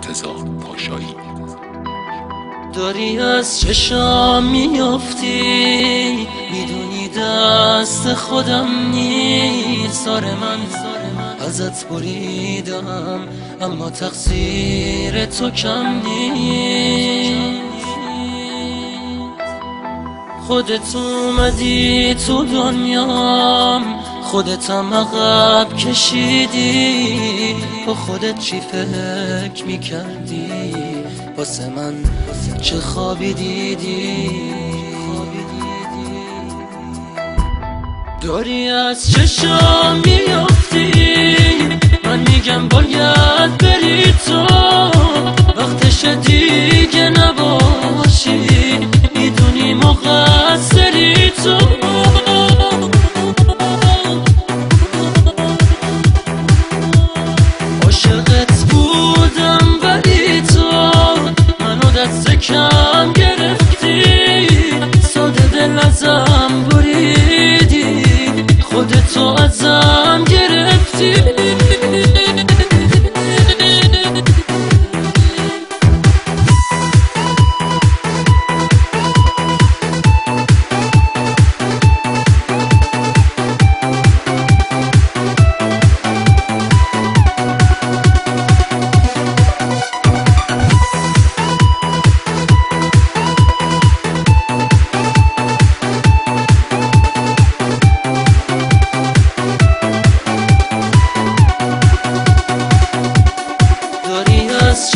مرتضی پاشایی. داری از چشام میافتی، میدونی دست خودم نیست. آره من ازت بریدم اما تقصیر تو کم نیست. خودت اومدی تو دنیام، خودتم عقب کشیدی. با خودت چی فکر میکردی؟ واسه من چه خوابی دیدی؟ داری از چشام میافتی، من میگم باید بری تو. وقتش دیگه نباشی، میدونی مقصری تو. عاشقت بودم ولی تو منو دست کم گرفتی. ساده دل ازم بریدی، خودتو ازم گرفتی.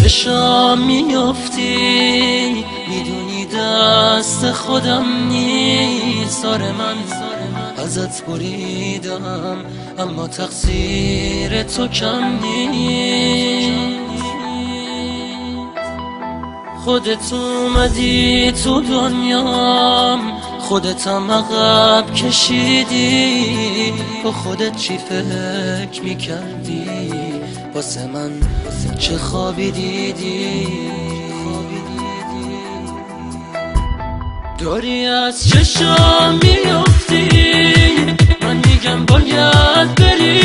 چشام میافتی، میدونی دست خودم نیست. آره من ازت بریدم اما تقصیر تو کم نیست. خودت اومدی تو دنیام، خودتم عقب کشیدی. با خودت چی فکر میکردی؟ واسه من چه خوابی دیدی؟ داری از چشام میافتی، من میگم باید بری